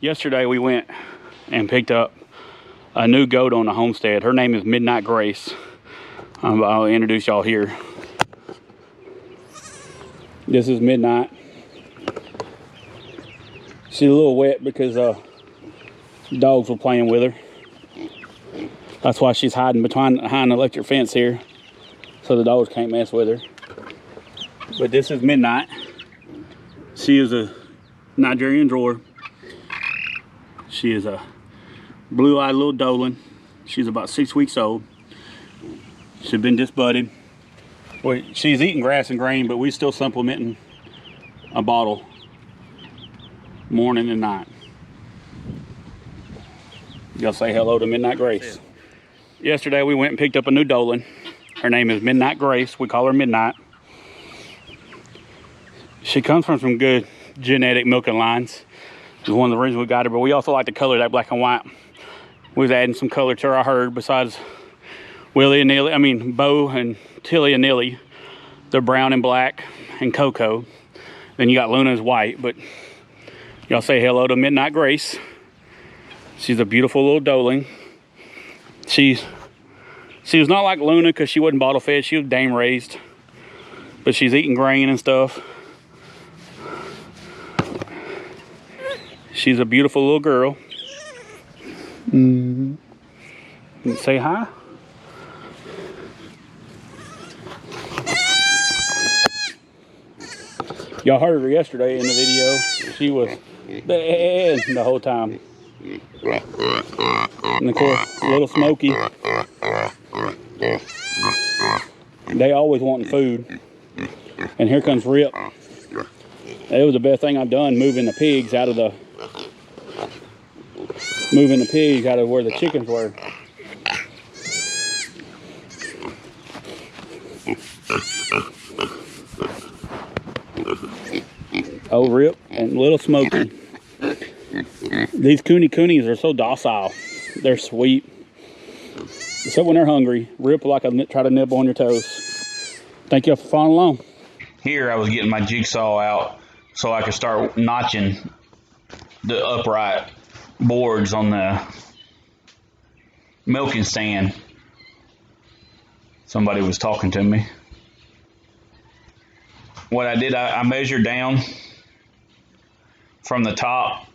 Yesterday we went and picked up a new goat on the homestead. Her name is Midnight Grace. I'll introduce y'all here. This is Midnight. She's a little wet because dogs were playing with her. That's why she's hiding behind the electric fence here, so the dogs can't mess with her. But this is Midnight. She is a Nigerian dwarf. She is a blue-eyed little doeling. She's about 6 weeks old. She's been just budded. Well, she's eating grass and grain, but we're still supplementing a bottle morning and night. Y'all say hello to Midnight Grace. Yesterday we went and picked up a new doeling. Her name is Midnight Grace. We call her Midnight. She comes from some good genetic milking lines. It's one of the reasons we got her, but we also like to color that black and white. We was adding some color to our herd besides Bo and Tilly and Nilly. They're brown and black and cocoa. Then you got Luna's white, but y'all say hello to Midnight Grace. She's a beautiful little doeling. She was not like Luna because she wasn't bottle fed. She was dame raised, but she's eating grain and stuff. She's a beautiful little girl. Say hi. Y'all heard her yesterday in the video. She was dead the whole time. And of course, little Smokey. They always wanting food. And here comes Rip. It was the best thing I've done, moving the pigs out of where the chickens were. Oh, Rip and little Smokey. These kunekunes are so docile. They're sweet. Except when they're hungry. Rip like try to nibble on your toes. Thank you for following along. Here I was getting my jigsaw out so I could start notching the upright boards on the milking stand. Somebody was talking to me. What I did, I measured down from the top.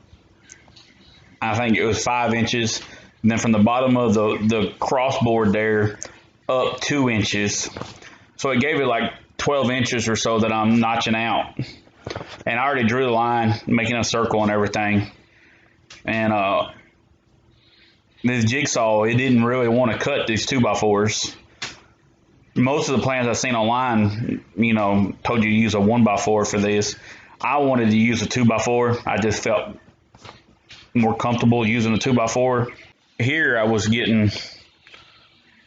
I think it was 5 inches. And then from the bottom of the crossboard there up 2 inches. So it gave it like 12 inches or so that I'm notching out. And I already drew the line, making a circle and everything. And this jigsaw, it didn't really want to cut these 2x4s. Most of the plans I've seen online, told you to use a 1x4 for this. I wanted to use a 2x4. I just felt more comfortable using a 2x4. Here I was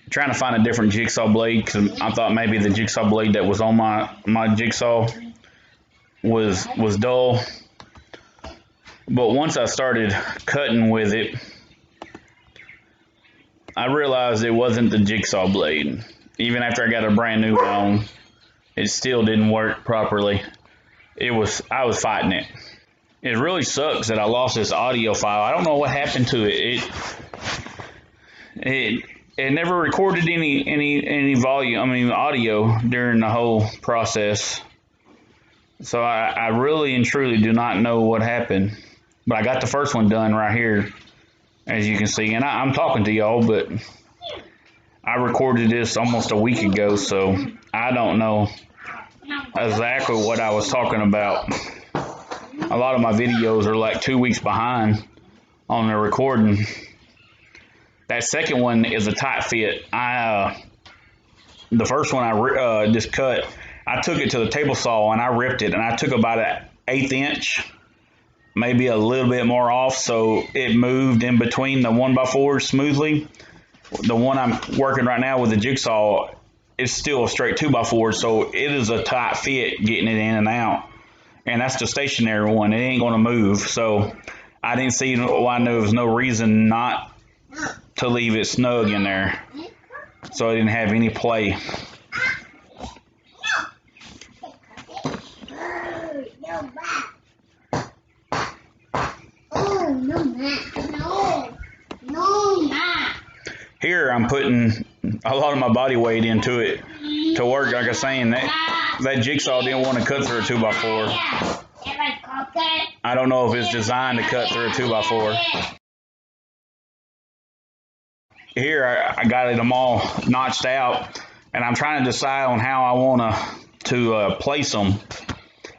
trying to find a different jigsaw blade because I thought maybe the jigsaw blade that was on my jigsaw was dull. But once I started cutting with it, I realized it wasn't the jigsaw blade. Even after I got a brand new one on, it still didn't work properly. I was fighting it. It really sucks that I lost this audio file. I don't know what happened to it. It never recorded any volume, audio during the whole process. So I really and truly do not know what happened. But I got the first one done right here, as you can see. And I'm talking to y'all, but I recorded this almost a week ago, so I don't know exactly what I was talking about. A lot of my videos are like 2 weeks behind on the recording. That second one is a tight fit. The first one I just cut, I took it to the table saw and I ripped it, and I took about an 1/8 inch, maybe a little bit more off, so it moved in between the 1x4 smoothly. The one I'm working right now with the jigsaw is still a straight 2x4, so it is a tight fit getting it in and out. And that's the stationary one. It ain't going to move. So I didn't see why there was no reason not to leave it snug in there. So I didn't have any play. Oh, no. Here I'm putting a lot of my body weight into it to work. Like I was saying, that jigsaw didn't want to cut through a 2x4. I don't know if it's designed to cut through a 2x4. Here I got them all notched out, and I'm trying to decide on how I want to place them.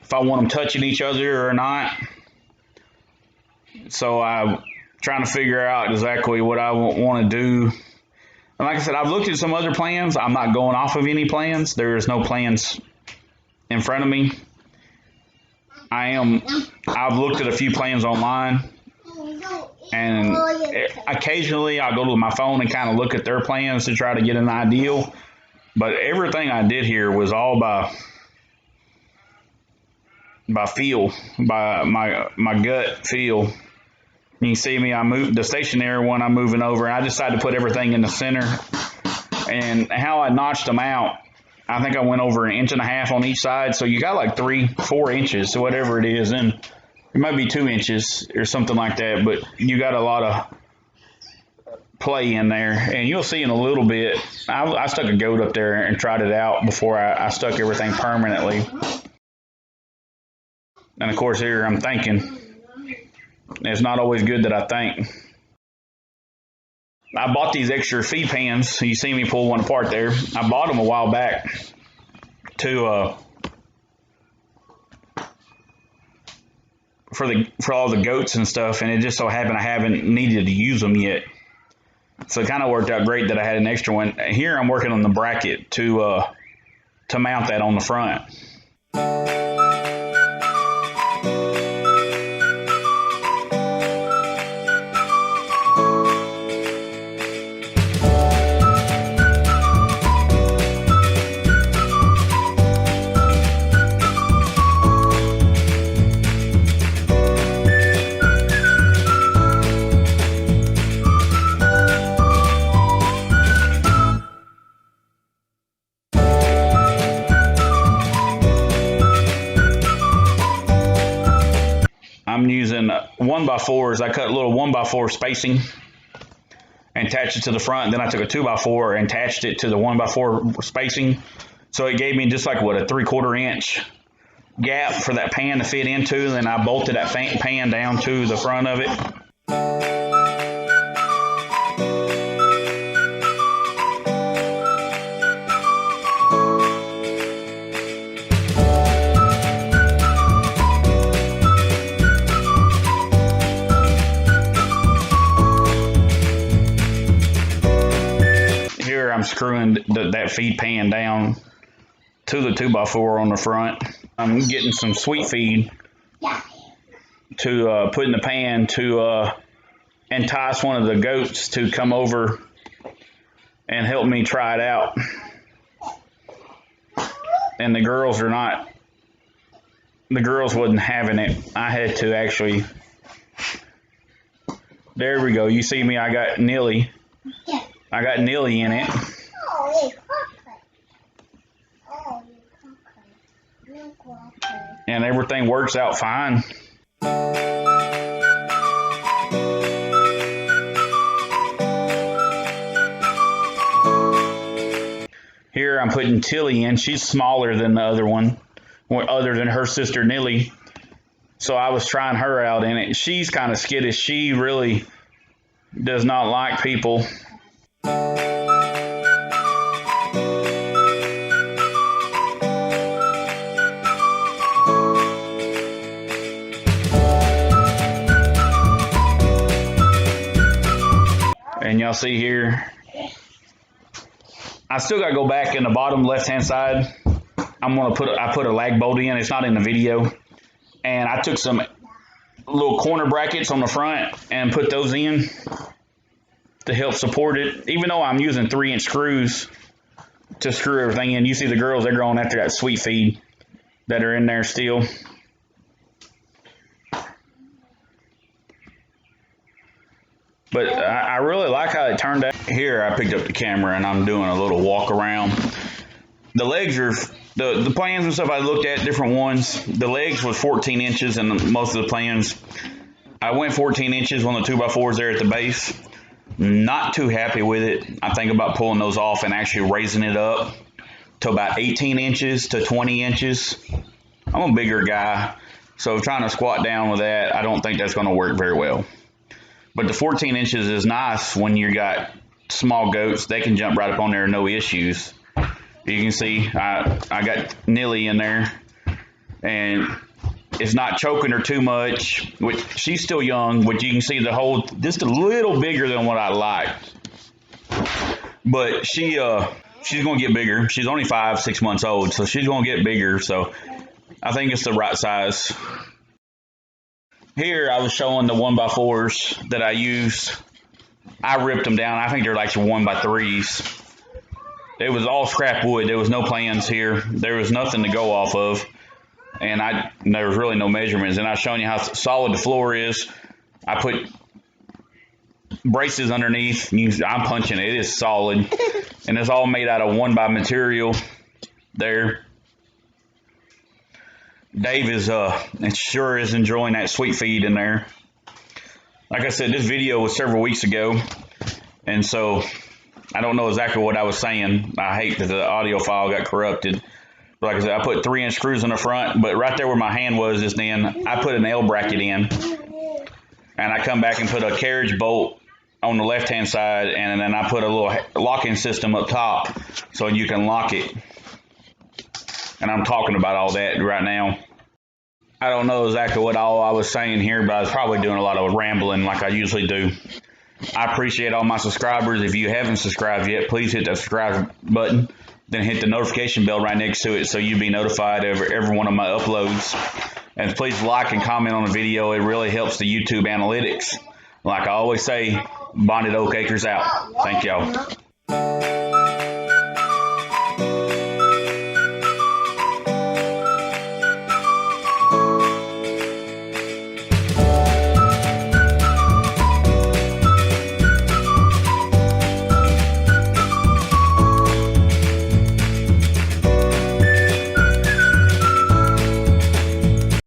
If I want them touching each other or not. So I'm trying to figure out exactly what I want to do. And like I said, I've looked at some other plans. I'm not going off of any plans. There's no plans in front of me. I've looked at a few plans online, and occasionally I'll go to my phone and kind of look at their plans to try to get an idea. But everything I did here was all by feel, by my gut feel. You can see me, I moved the stationary one, I'm moving over. I decided to put everything in the center. And how I notched them out, I think I went over 1.5 inches on each side. So you got like 3-4 inches, so whatever it is. And it might be 2 inches or something like that. But you got a lot of play in there. And you'll see in a little bit, I stuck a goat up there and tried it out before I stuck everything permanently. And of course here I'm thinking. It's not always good that I think. I bought these extra feed pans. You see me pull one apart there. I bought them a while back to for all the goats and stuff, and it just so happened I haven't needed to use them yet. So it kind of worked out great that I had an extra one. Here I'm working on the bracket to mount that on the front. I'm using 1x4s. I cut a little 1x4 spacing and attached it to the front. Then I took a 2x4 and attached it to the 1x4 spacing. So it gave me just like what, a 3/4 inch gap for that pan to fit into. Then I bolted that pan down to the front of it. I'm screwing that feed pan down to the 2x4 on the front. I'm getting some sweet feed to put in the pan to entice one of the goats to come over and help me try it out. And the girls wasn't having it. I had to actually, there we go. You see me, I got Nilly in it. And everything works out fine. Here I'm putting Tilly in. She's smaller than the other one, other than her sister Nilly. So I was trying her out in it. She's kind of skittish. She really does not like people. And y'all see here, I still got to go back in the bottom left-hand side. I put a lag bolt in. It's not in the video. And I took some little corner brackets on the front and put those in to help support it. Even though I'm using 3-inch screws to screw everything in. You see the girls, they're going after that sweet feed that are in there still. But I really like how it turned out. Here I picked up the camera and I'm doing a little walk around. The legs are, the plans and stuff I looked at, different ones. The legs was 14 inches in most of the plans. I went 14 inches on the 2x4s there at the base. Not too happy with it. I think about pulling those off and actually raising it up to about 18 inches to 20 inches. I'm a bigger guy, so trying to squat down with that, I don't think that's going to work very well. But the 14 inches is nice when you got small goats. They can jump right up on there, no issues. You can see I got Nilly in there, and it's not choking her too much. Which she's still young, but you can see the hole just a little bigger than what I like. But she's gonna get bigger. She's only 5-6 months old, so she's gonna get bigger. So I think it's the right size. Here I was showing the 1x4s that I used. I ripped them down. I think they're like 1x3s. It was all scrap wood. There was no plans here. There was nothing to go off of. And there was really no measurements. And I was showing you how solid the floor is. I put braces underneath. I'm punching it. It is solid. And it's all made out of 1x material there. Dave is sure is enjoying that sweet feed in there. Like I said, this video was several weeks ago, and so I don't know exactly what I was saying. I hate that the audio file got corrupted. But like I said, I put 3-inch screws in the front, but right there where my hand was just then, I put an L bracket in, and I come back and put a carriage bolt on the left-hand side, and then I put a little locking system up top so you can lock it. And I'm talking about all that right now. I don't know exactly what all I was saying here, but I was probably doing a lot of rambling like I usually do. I appreciate all my subscribers. If you haven't subscribed yet, please hit that subscribe button. Then hit the notification bell right next to it so you'll be notified of every one of my uploads. And please like and comment on the video. It really helps the YouTube analytics. Like I always say, Bonded Oak-Acres out. Thank y'all.